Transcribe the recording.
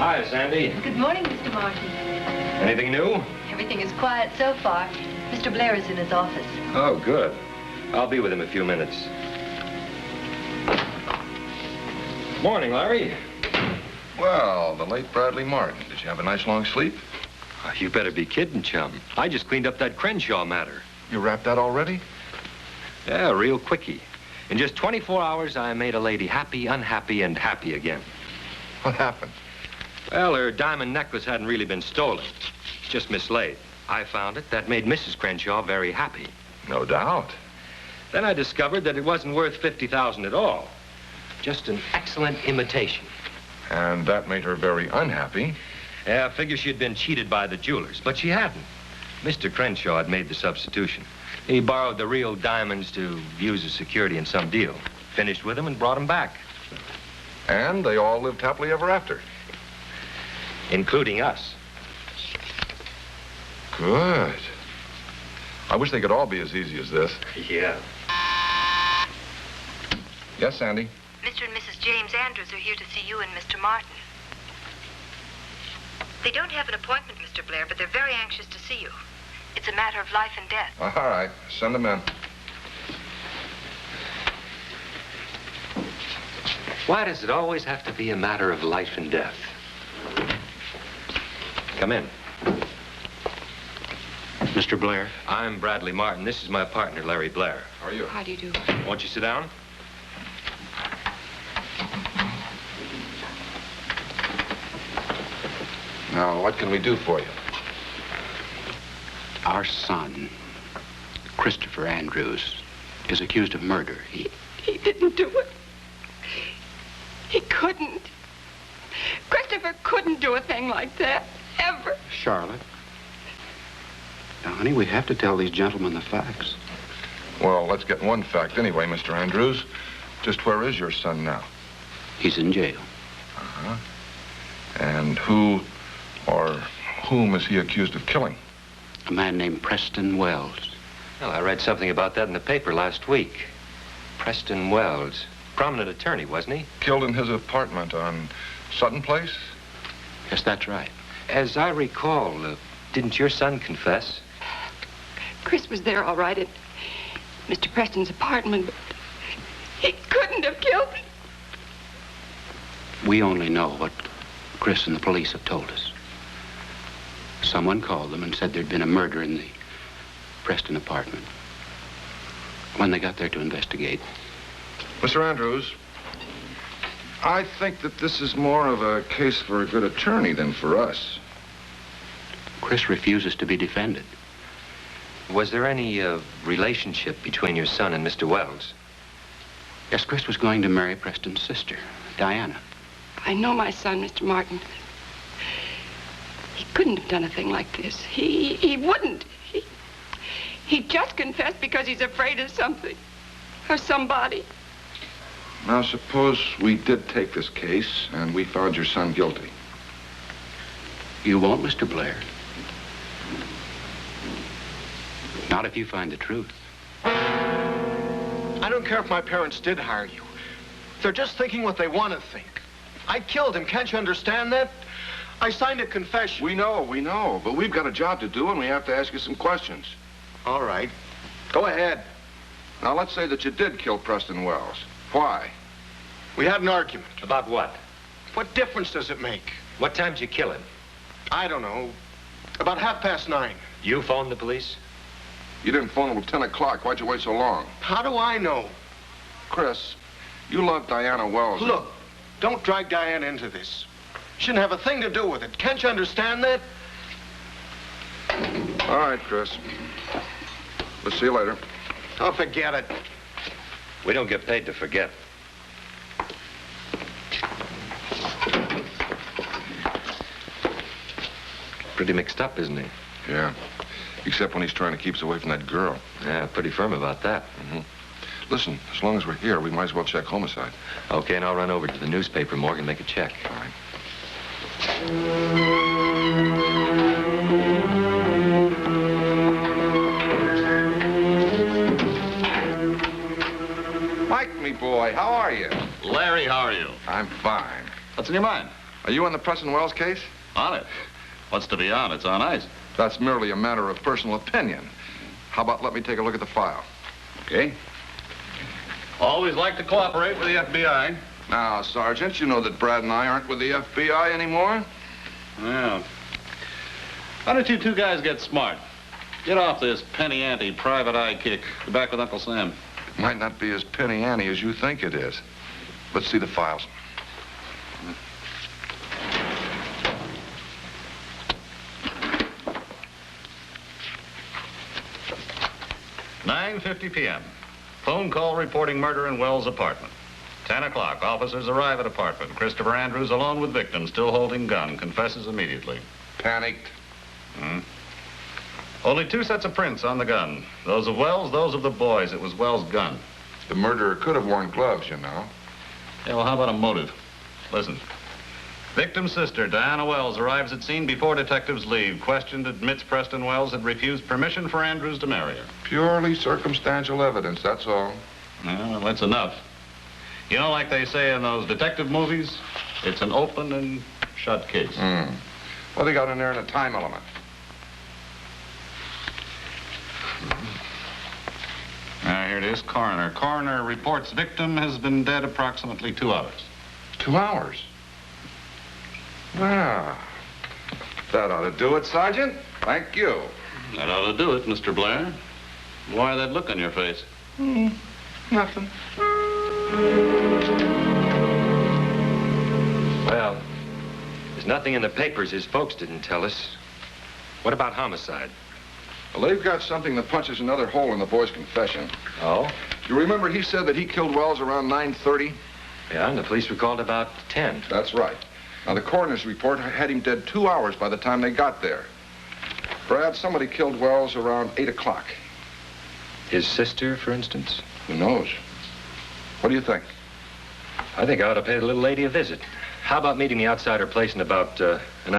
Hi, Sandy. Good morning, Mr. Martin. Anything new? Everything is quiet so far. Mr. Blair is in his office. Oh, good. I'll be with him in a few minutes. Morning, Larry. Well, the late Bradley Martin. Did you have a nice long sleep? You better be kidding, chum. I just cleaned up that Crenshaw matter. You wrapped that already? Yeah, real quickie. In just 24 hours, I made a lady happy, unhappy, and happy again. What happened? Well, her diamond necklace hadn't really been stolen. Just mislaid. I found it. That made Mrs. Crenshaw very happy. No doubt. Then I discovered that it wasn't worth $50,000 at all. Just an excellent imitation. And that made her very unhappy. Yeah, I figure she'd been cheated by the jewelers, but she hadn't. Mr. Crenshaw had made the substitution. He borrowed the real diamonds to use as security in some deal. Finished with them and brought them back. And they all lived happily ever after. Including us. Good. I wish they could all be as easy as this. Yeah. Yes, Sandy? Mr. and Mrs. James Andrews are here to see you and Mr. Martin. They don't have an appointment, Mr. Blair, but they're very anxious to see you. It's a matter of life and death. All right. Send them in. Why does it always have to be a matter of life and death? Come in. Mr. Blair? I'm Bradley Martin. This is my partner, Larry Blair. How are you? How do you do? Won't you sit down? Now, what can we do for you? Our son, Christopher Andrews, is accused of murder. He didn't do it. He couldn't. Christopher couldn't do a thing like that, ever. Charlotte? Now, honey, we have to tell these gentlemen the facts. Well, let's get one fact anyway, Mr. Andrews. Just where is your son now? He's in jail. Uh-huh. And who or whom is he accused of killing? A man named Preston Wells. Well, I read something about that in the paper last week. Preston Wells. Prominent attorney, wasn't he? Killed in his apartment on Sutton Place? Yes, that's right. As I recall, didn't your son confess? Chris was there all right at Mr. Preston's apartment, but he couldn't have killed him. We only know what Chris and the police have told us. Someone called them and said there'd been a murder in the Preston apartment. When they got there to investigate. Mr. Andrews, I think that this is more of a case for a good attorney than for us. Chris refuses to be defended. Was there any relationship between your son and Mr. Wells? Yes, Chris was going to marry Preston's sister, Diana. I know my son, Mr. Martin. He couldn't have done a thing like this. He wouldn't. He just confessed because he's afraid of something. Or somebody. Now, suppose we did take this case and we found your son guilty. You won't, Mr. Blair. Not if you find the truth. I don't care if my parents did hire you. They're just thinking what they want to think. I killed him. Can't you understand that? I signed a confession. We know. But we've got a job to do and we have to ask you some questions. All right. Go ahead. Now, let's say that you did kill Preston Wells. Why? We had an argument. About what? What difference does it make? What time did you kill him? I don't know. About 9:30. You phoned the police? You didn't phone until 10 o'clock. Why'd you wait so long? How do I know? Chris, you love Diana Wells. Look, don't drag Diana into this. Shouldn't have a thing to do with it. Can't you understand that? All right, Chris. We'll see you later. Oh, forget it. We don't get paid to forget. Pretty mixed up, isn't he? Yeah. Except when he's trying to keep us away from that girl. Yeah, pretty firm about that. Mm-hmm. Listen, as long as we're here, we might as well check homicide. Okay, and I'll run over to the newspaper morgue and make a check. All right. Mike, me boy, how are you? Larry, how are you? I'm fine. What's in your mind? Are you on the Preston Wells case? On it. What's to be on? It's on ice. That's merely a matter of personal opinion. How about let me take a look at the file? Okay. Always like to cooperate with the FBI. Now, Sergeant, you know that Brad and I aren't with the FBI anymore. Well, how did you two guys get smart? Get off this penny ante private eye kick. Go back with Uncle Sam. It might not be as penny ante as you think it is. Let's see the files. 9:50 p.m. Phone call reporting murder in Wells' apartment. 10 o'clock, officers arrive at apartment. Christopher Andrews, alone with victim, still holding gun, confesses immediately. Panicked. Only 2 sets of prints on the gun. Those of Wells, those of the boys. It was Wells' gun. The murderer could have worn gloves, you know. Yeah, well, how about a motive? Listen. Victim's sister, Diana Wells, arrives at scene before detectives leave. Questioned, admits Preston Wells had refused permission for Andrews to marry her. Purely circumstantial evidence, that's all. Well, that's enough. You know, like they say in those detective movies, it's an open and shut case. Well, they got in there in a time element. Here it is, coroner. Coroner reports victim has been dead approximately 2 hours. 2 hours? Well, that ought to do it, Sergeant. Thank you. That ought to do it, Mr. Blair. Why that look on your face? Nothing. Well, there's nothing in the papers his folks didn't tell us. What about homicide? Well, they've got something that punches another hole in the boy's confession. Oh? You remember he said that he killed Wells around 9:30? Yeah, and the police were called about 10. That's right. Now, the coroner's report had him dead 2 hours by the time they got there. Brad, somebody killed Wells around 8 o'clock. His sister, for instance? Who knows? What do you think? I think I ought to pay the little lady a visit. How about meeting me outside her place in about an